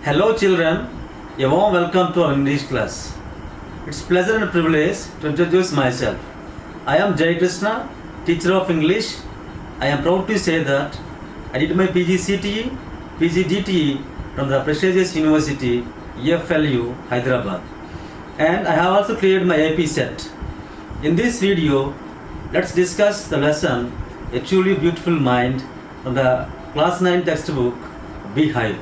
Hello children, a warm welcome to our English class. It's pleasure and privilege to introduce myself. I am Jay Krishna, teacher of English. I am proud to say that I did my PGCTE, PGDTE from the prestigious university EFLU, Hyderabad. And I have also cleared my AP set. In this video, let's discuss the lesson A Truly Beautiful Mind from the class 9 textbook Beehive.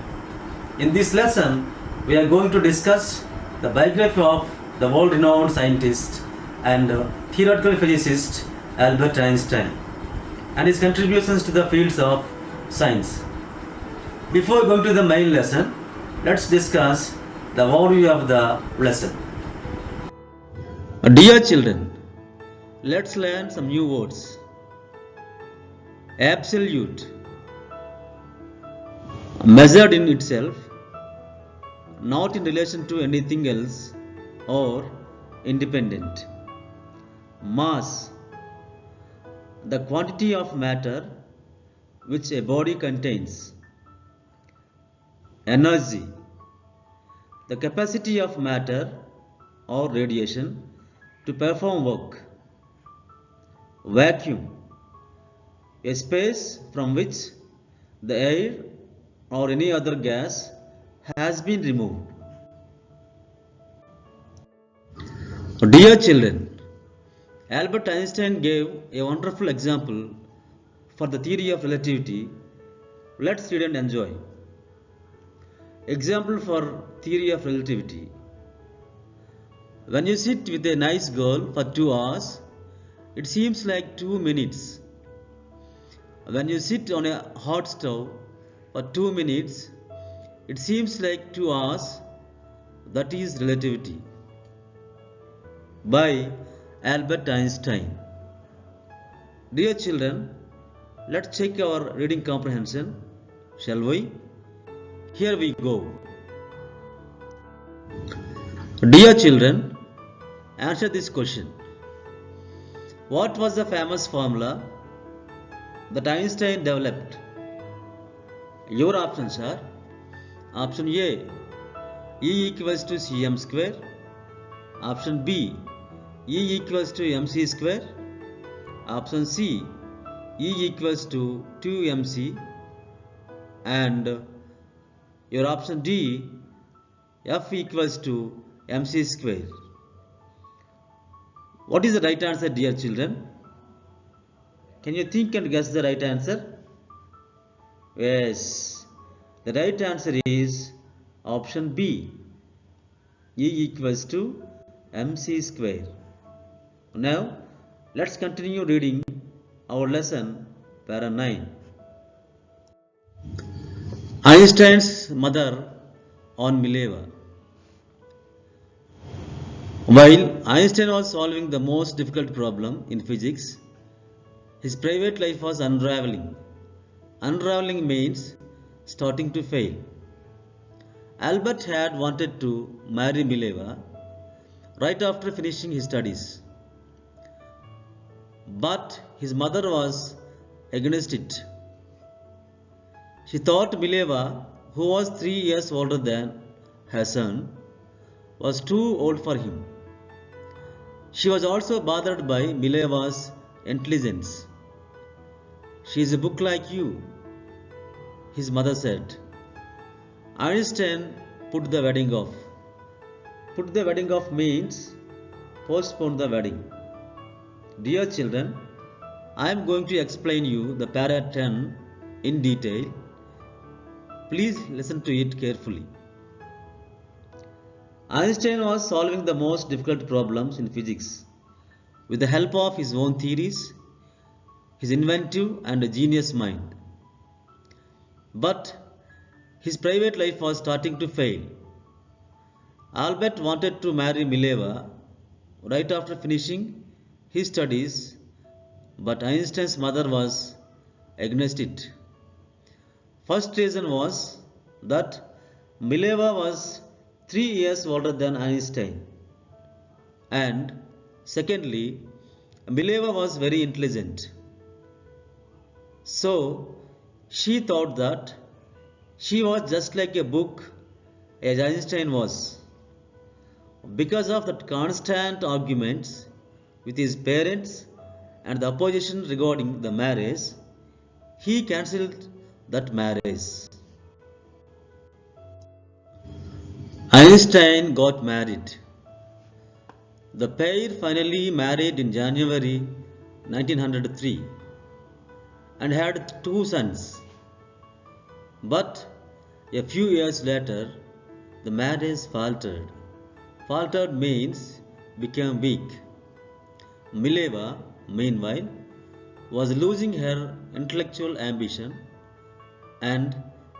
In this lesson, we are going to discuss the biography of the world-renowned scientist and theoretical physicist Albert Einstein and his contributions to the fields of science. Before going to the main lesson, let's discuss the overview of the lesson. Dear children, let's learn some new words. Absolute, measured in itself, not in relation to anything else or independent. Mass, the quantity of matter which a body contains. Energy, the capacity of matter or radiation to perform work. Vacuum, a space from which the air or any other gas has been removed. Dear children, Albert Einstein gave a wonderful example for the theory of relativity. Let's read and enjoy. Example for theory of relativity. When you sit with a nice girl for 2 hours, it seems like 2 minutes. When you sit on a hot stove for 2 minutes, it seems like 2 hours. That is relativity. By Albert Einstein. Dear children, let's check our reading comprehension, shall we? Here we go. Dear children, answer this question. What was the famous formula that Einstein developed? Your options are option A, E equals to cm square, option B, E equals to mc square, option C, E equals to 2mc, and your option D, F equals to mc square. What is the right answer, dear children? Can you think and guess the right answer? Yes, the right answer is option B, E equals to mc square. Now, let's continue reading our lesson, para 9. Einstein's mother on Mileva. While Einstein was solving the most difficult problem in physics, his private life was unraveling. Unraveling means starting to fail. Albert had wanted to marry Mileva right after finishing his studies. But his mother was against it. She thought Mileva, who was 3 years older than her son, was too old for him. She was also bothered by Mileva's intelligence. She is a book like you, his mother said. Einstein put the wedding off. Put the wedding off means postpone the wedding. Dear children, I am going to explain you the para 10 in detail. Please listen to it carefully. Einstein was solving the most difficult problems in physics with the help of his own theories, his inventive and genius mind. But his private life was starting to fail. Albert wanted to marry Mileva right after finishing his studies, but Einstein's mother was against it. First reason was that Mileva was 3 years older than Einstein, and secondly, Mileva was very intelligent. So she thought that she was just like a book as Einstein was. Because of the constant arguments with his parents and the opposition regarding the marriage, he cancelled that marriage. Einstein got married. The pair finally married in January 1903 and had two sons. But a few years later, the marriage faltered. Faltered means became weak. Mileva, meanwhile, was losing her intellectual ambition and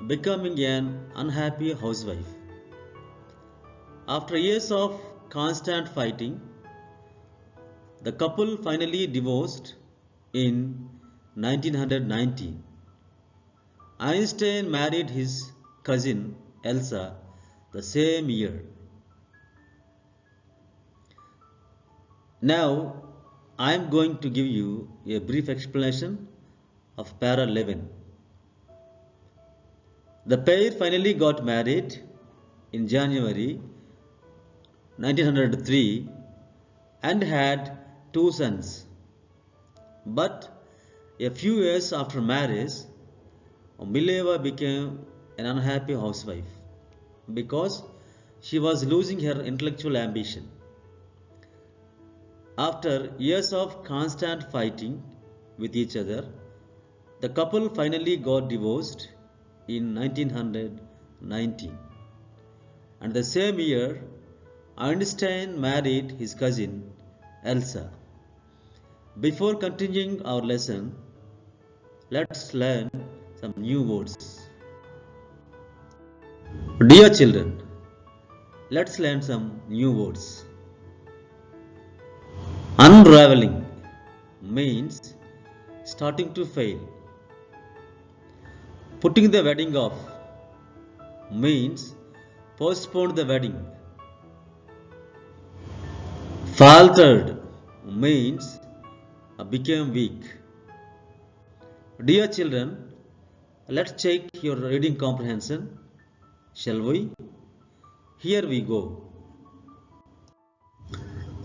becoming an unhappy housewife. After years of constant fighting, the couple finally divorced in 1919. Einstein married his cousin Elsa the same year. Now, I am going to give you a brief explanation of para 11. The pair finally got married in January 1903 and had two sons. But a few years after marriage, Mileva became an unhappy housewife because she was losing her intellectual ambition. After years of constant fighting with each other, the couple finally got divorced in 1919. And the same year, Einstein married his cousin Elsa. Before continuing our lesson, let's learn some new words. Dear children, let's learn some new words. Unraveling means starting to fail. Putting the wedding off means postpone the wedding. Faltered means became weak. Dear children, let's check your reading comprehension. Shall we? Here we go.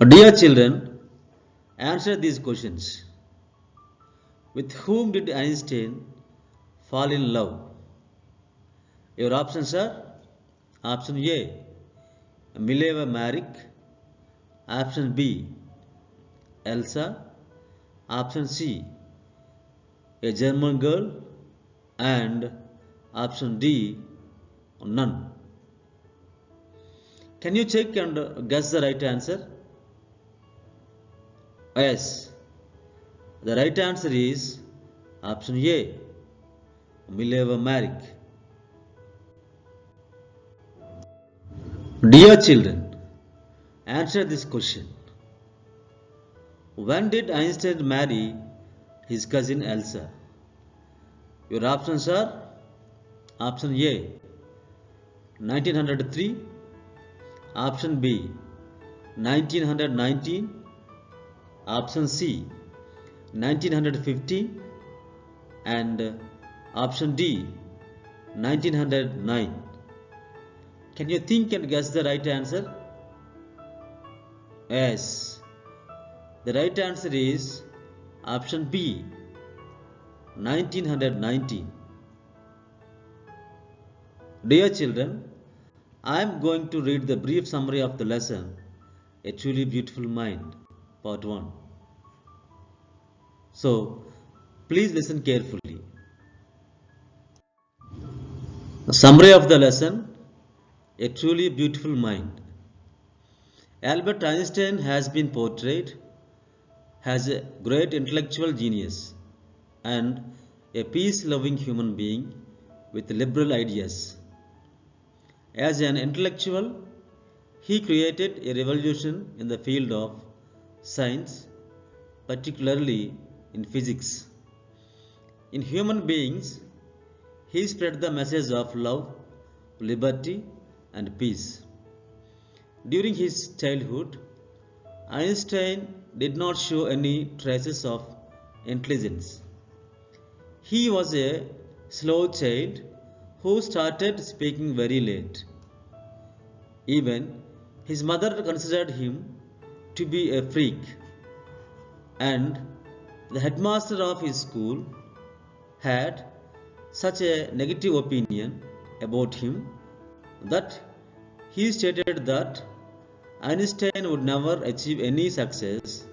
Dear children, answer these questions. With whom did Einstein fall in love? Your options are option A, Mileva Marik, option B, Elsa, option C, a German girl, and option D, none. Can you check and guess the right answer? Yes, the right answer is option A, Mileva Marik. Dear children, answer this question. When did Einstein marry his cousin Elsa? Your options are option A, 1903, option B, 1919, option C, 1915, and option D, 1909. Can you think and guess the right answer? Yes, the right answer is option B, 1919. Dear children, I am going to read the brief summary of the lesson, A Truly Beautiful Mind, Part 1. So, please listen carefully. The summary of the lesson, A Truly Beautiful Mind. Albert Einstein has been portrayed as a great intellectual genius and a peace-loving human being with liberal ideas. As an intellectual, he created a revolution in the field of science, particularly in physics. In human beings, he spread the message of love, liberty, and peace. During his childhood, Einstein did not show any traces of intelligence. He was a slow child who started speaking very late. Even his mother considered him to be a freak, and the headmaster of his school had such a negative opinion about him that he stated that Einstein would never achieve any success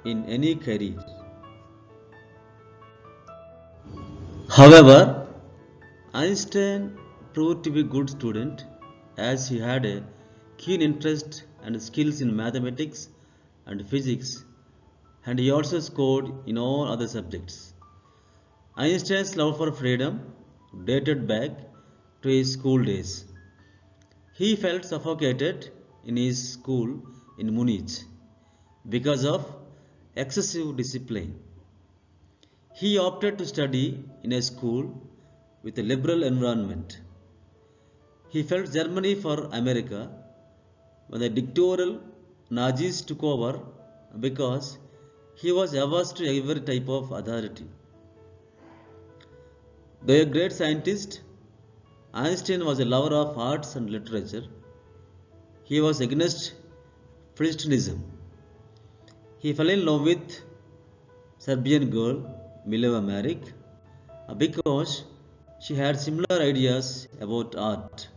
in any career. However, Einstein proved to be a good student as he had a keen interest and skills in mathematics and physics, and he also scored in all other subjects. Einstein's love for freedom dated back to his school days. He felt suffocated in his school in Munich because of excessive discipline. He opted to study in a school with a liberal environment. He felt Germany for America when the dictatorial Nazis took over because he was averse to every type of authority. Though a great scientist, Einstein was a lover of arts and literature. He was against Philistinism. He fell in love with Serbian girl Mileva Maric because she had similar ideas about art.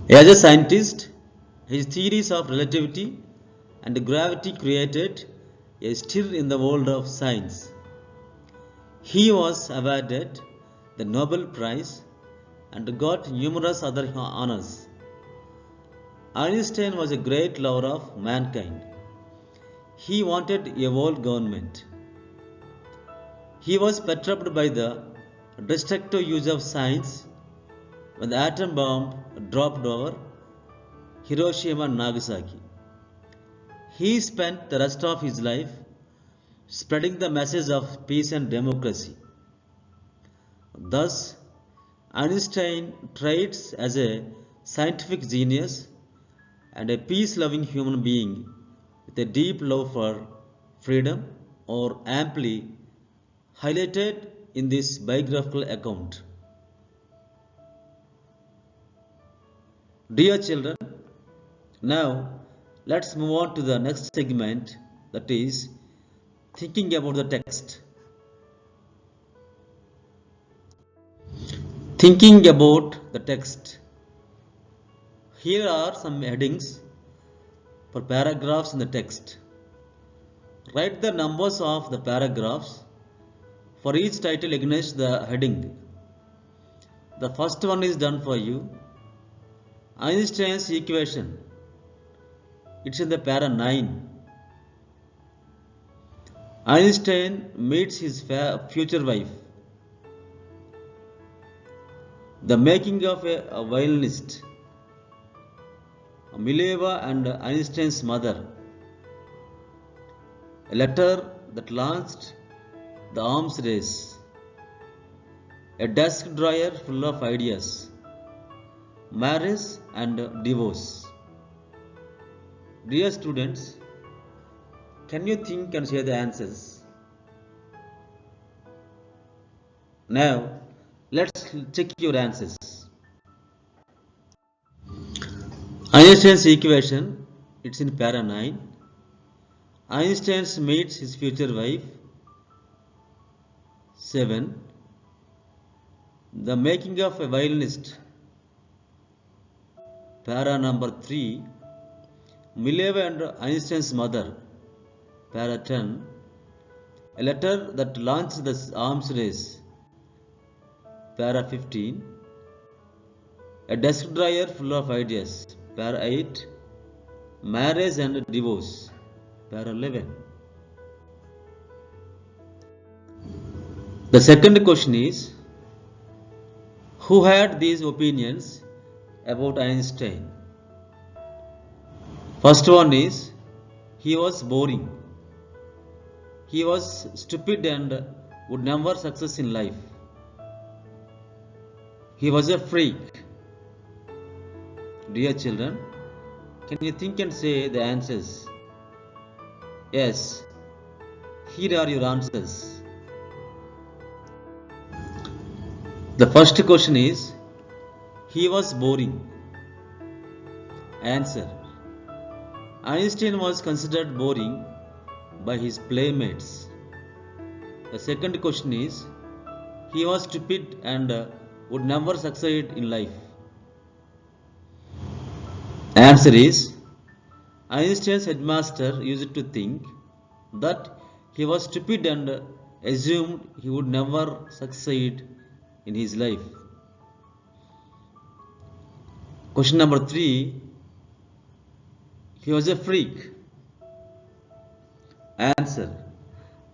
As a scientist, his theories of relativity and gravity created a stir in the world of science. He was awarded the Nobel Prize and got numerous other honors. Einstein was a great lover of mankind. He wanted a world government. He was perturbed by the destructive use of science when the atom bomb dropped over Hiroshima and Nagasaki. He spent the rest of his life spreading the message of peace and democracy. Thus, Einstein traits as a scientific genius and a peace-loving human being with a deep love for freedom are amply highlighted in this biographical account. Dear children, now let's move on to the next segment, that is thinking about the text. Thinking about the text. Here are some headings for paragraphs in the text. Write the numbers of the paragraphs for each title against the heading. The first one is done for you. Einstein's equation. It's in the para 9. Einstein meets his future wife. The making of a violinist. Mileva and Einstein's mother. A letter that launched the arms race. A desk drawer full of ideas. Marriage and divorce. Dear students, can you think and share the answers? Now, let's check your answers. Einstein's equation, it's in para 9. Einstein meets his future wife. 7. The making of a violinist. Para number 3. Mileva and Einstein's mother. Para 10. A letter that launched the arms race. Para 15. A desk drawer full of ideas. Para 8. Marriage and divorce. Para 11. The second question is, who had these opinions about Einstein? First one is, he was boring. He was stupid and would never succeed in life. He was a freak. Dear children, can you think and say the answers? Yes, here are your answers. The first question is, He was boring. Answer. Einstein was considered boring by his playmates. The second question is, he was stupid and would never succeed in life. Answer is, Einstein's headmaster used to think that he was stupid and assumed he would never succeed in his life. Question number 3. He was a freak. Answer.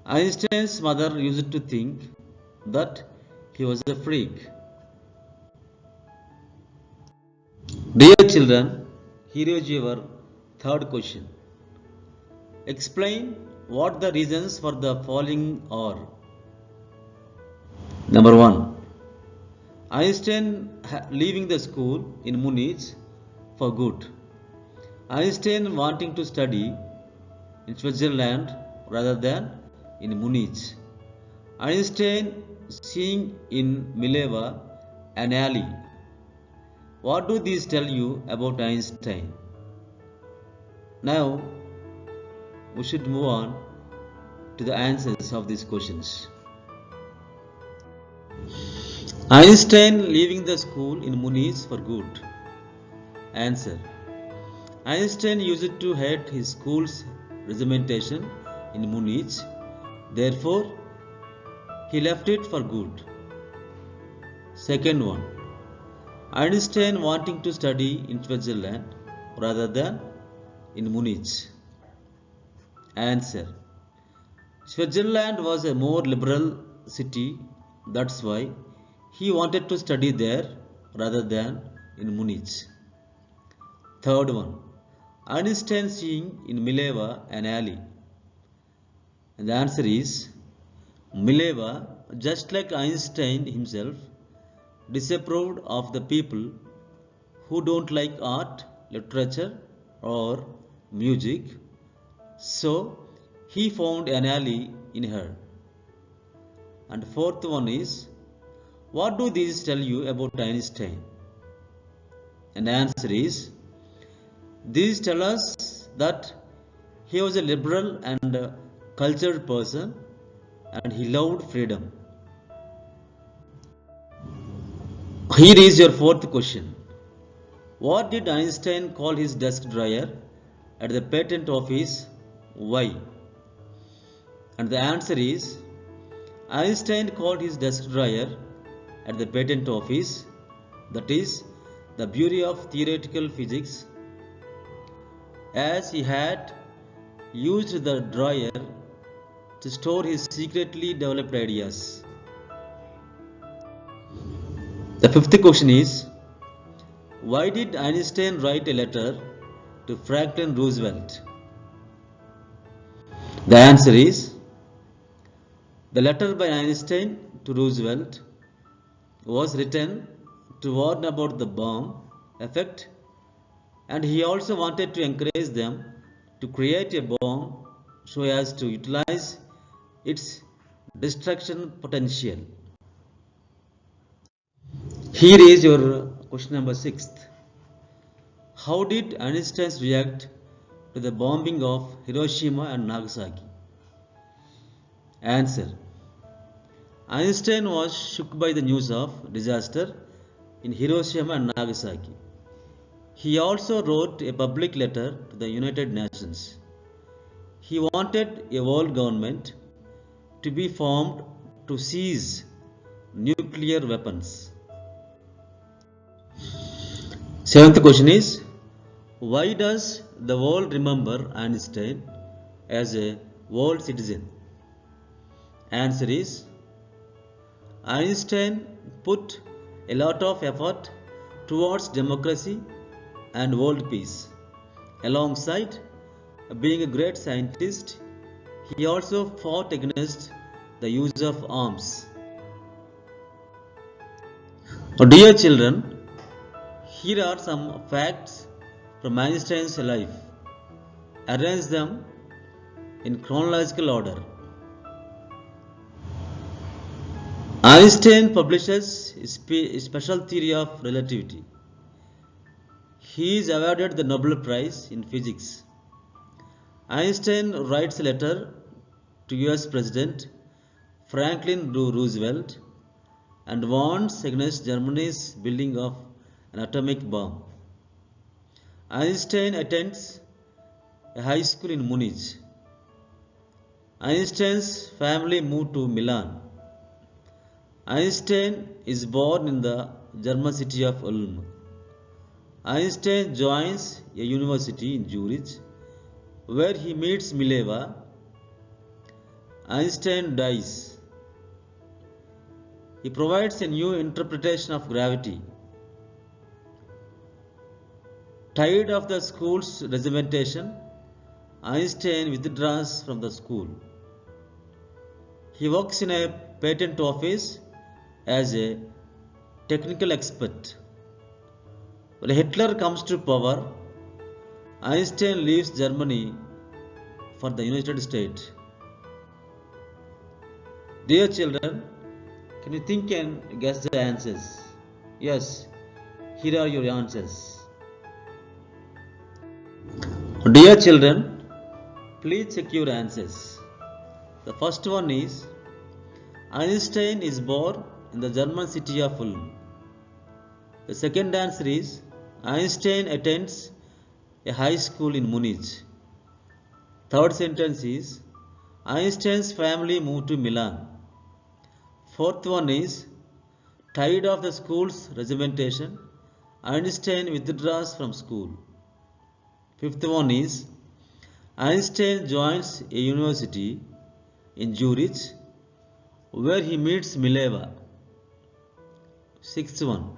Einstein's mother used to think that he was a freak. Dear children, here is your third question. Explain what the reasons for the falling are. Number 1. Einstein leaving the school in Munich for good. Einstein wanting to study in Switzerland rather than in Munich. Einstein seeing in Mileva an alley. What do these tell you about Einstein? Now we should move on to the answers of these questions. Einstein leaving the school in Munich for good. Answer. Einstein used to hate his school's regimentation in Munich. Therefore, he left it for good. Second one. Einstein wanting to study in Switzerland rather than in Munich. Answer. Switzerland was a more liberal city, that's why he wanted to study there rather than in Munich. Third one. Einstein seeing in Mileva an alley. And the answer is, Mileva, just like Einstein himself, disapproved of the people who don't like art, literature or music, so he found an alley in her. And fourth one is, what do these tell you about Einstein? And the answer is, these tell us that he was a liberal and cultured person and he loved freedom. Here is your fourth question. What did Einstein call his desk dryer at the patent office? Why? And the answer is, Einstein called his desk dryer at the patent office, that is, the Bureau of Theoretical Physics, as he had used the dryer to store his secretly developed ideas. The fifth question is, why did Einstein write a letter to Franklin Roosevelt? The answer is, the letter by Einstein to Roosevelt was written to warn about the bomb effect, and he also wanted to encourage them to create a bomb so as to utilize its destruction potential. Here is your question number 6. How did Einstein react to the bombing of Hiroshima and Nagasaki? Answer. Einstein was shook by the news of disaster in Hiroshima and Nagasaki. He also wrote a public letter to the United Nations. He wanted a world government to be formed to seize nuclear weapons. Seventh question is, why does the world remember Einstein as a world citizen? Answer is, Einstein put a lot of effort towards democracy and world peace. Alongside being a great scientist, he also fought against the use of arms. Dear children, here are some facts from Einstein's life. Arrange them in chronological order. Einstein publishes a special theory of relativity. He is awarded the Nobel Prize in Physics. Einstein writes a letter to US President Franklin D. Roosevelt and warns against Germany's building of an atomic bomb. Einstein attends a high school in Munich. Einstein's family moved to Milan. Einstein is born in the German city of Ulm. Einstein joins a university in Zurich where he meets Mileva. Einstein dies. He provides a new interpretation of gravity. Tired of the school's regimentation, Einstein withdraws from the school. He works in a patent office as a technical expert. When Hitler comes to power, Einstein leaves Germany for the United States. Dear children, can you think and guess the answers? Yes, here are your answers. Dear children, please check your answers. The first one is Einstein is born in the German city of Ulm. The second answer is Einstein attends a high school in Munich. Third sentence is Einstein's family moved to Milan. Fourth one is tired of the school's regimentation, Einstein withdraws from school. Fifth one is Einstein joins a university in Zurich where he meets Mileva. Sixth one,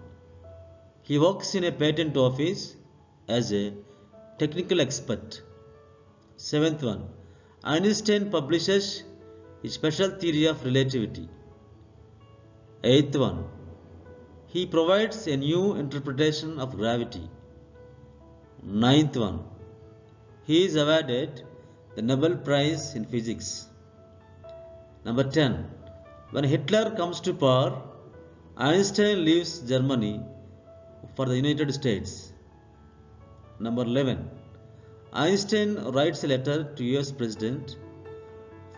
he works in a patent office as a technical expert. Seventh one, Einstein publishes a special theory of relativity. Eighth one, he provides a new interpretation of gravity. Ninth one, he is awarded the Nobel Prize in Physics. Number 10, when Hitler comes to power, Einstein leaves Germany for the United States. Number 11, Einstein writes a letter to US President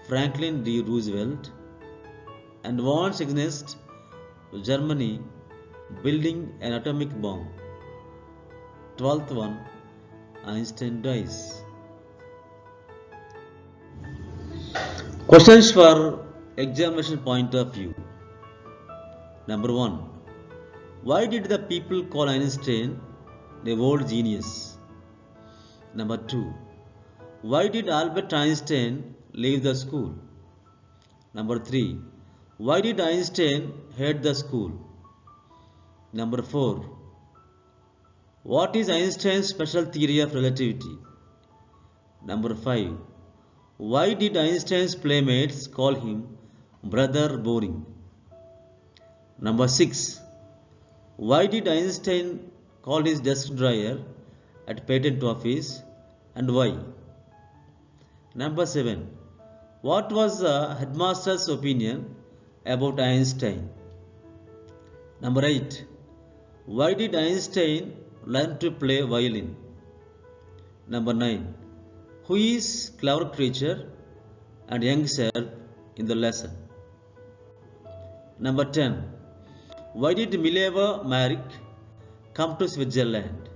Franklin D. Roosevelt and warns against Germany building an atomic bomb. 12th one, Einstein dies. Questions for examination point of view. Number 1. Why did the people call Einstein a world genius? Number 2. Why did Albert Einstein leave the school? Number 3. Why did Einstein hate the school? Number 4. What is Einstein's special theory of relativity? Number 5. Why did Einstein's playmates call him Brother Boring? Number 6. Why did Einstein call his desk dryer at patent office and why? Number 7. What was the headmaster's opinion about Einstein? Number 8. Why did Einstein learn to play violin? Number 9. Who is clever creature and young sir in the lesson? Number 10. Why did Mileva Marik come to Switzerland?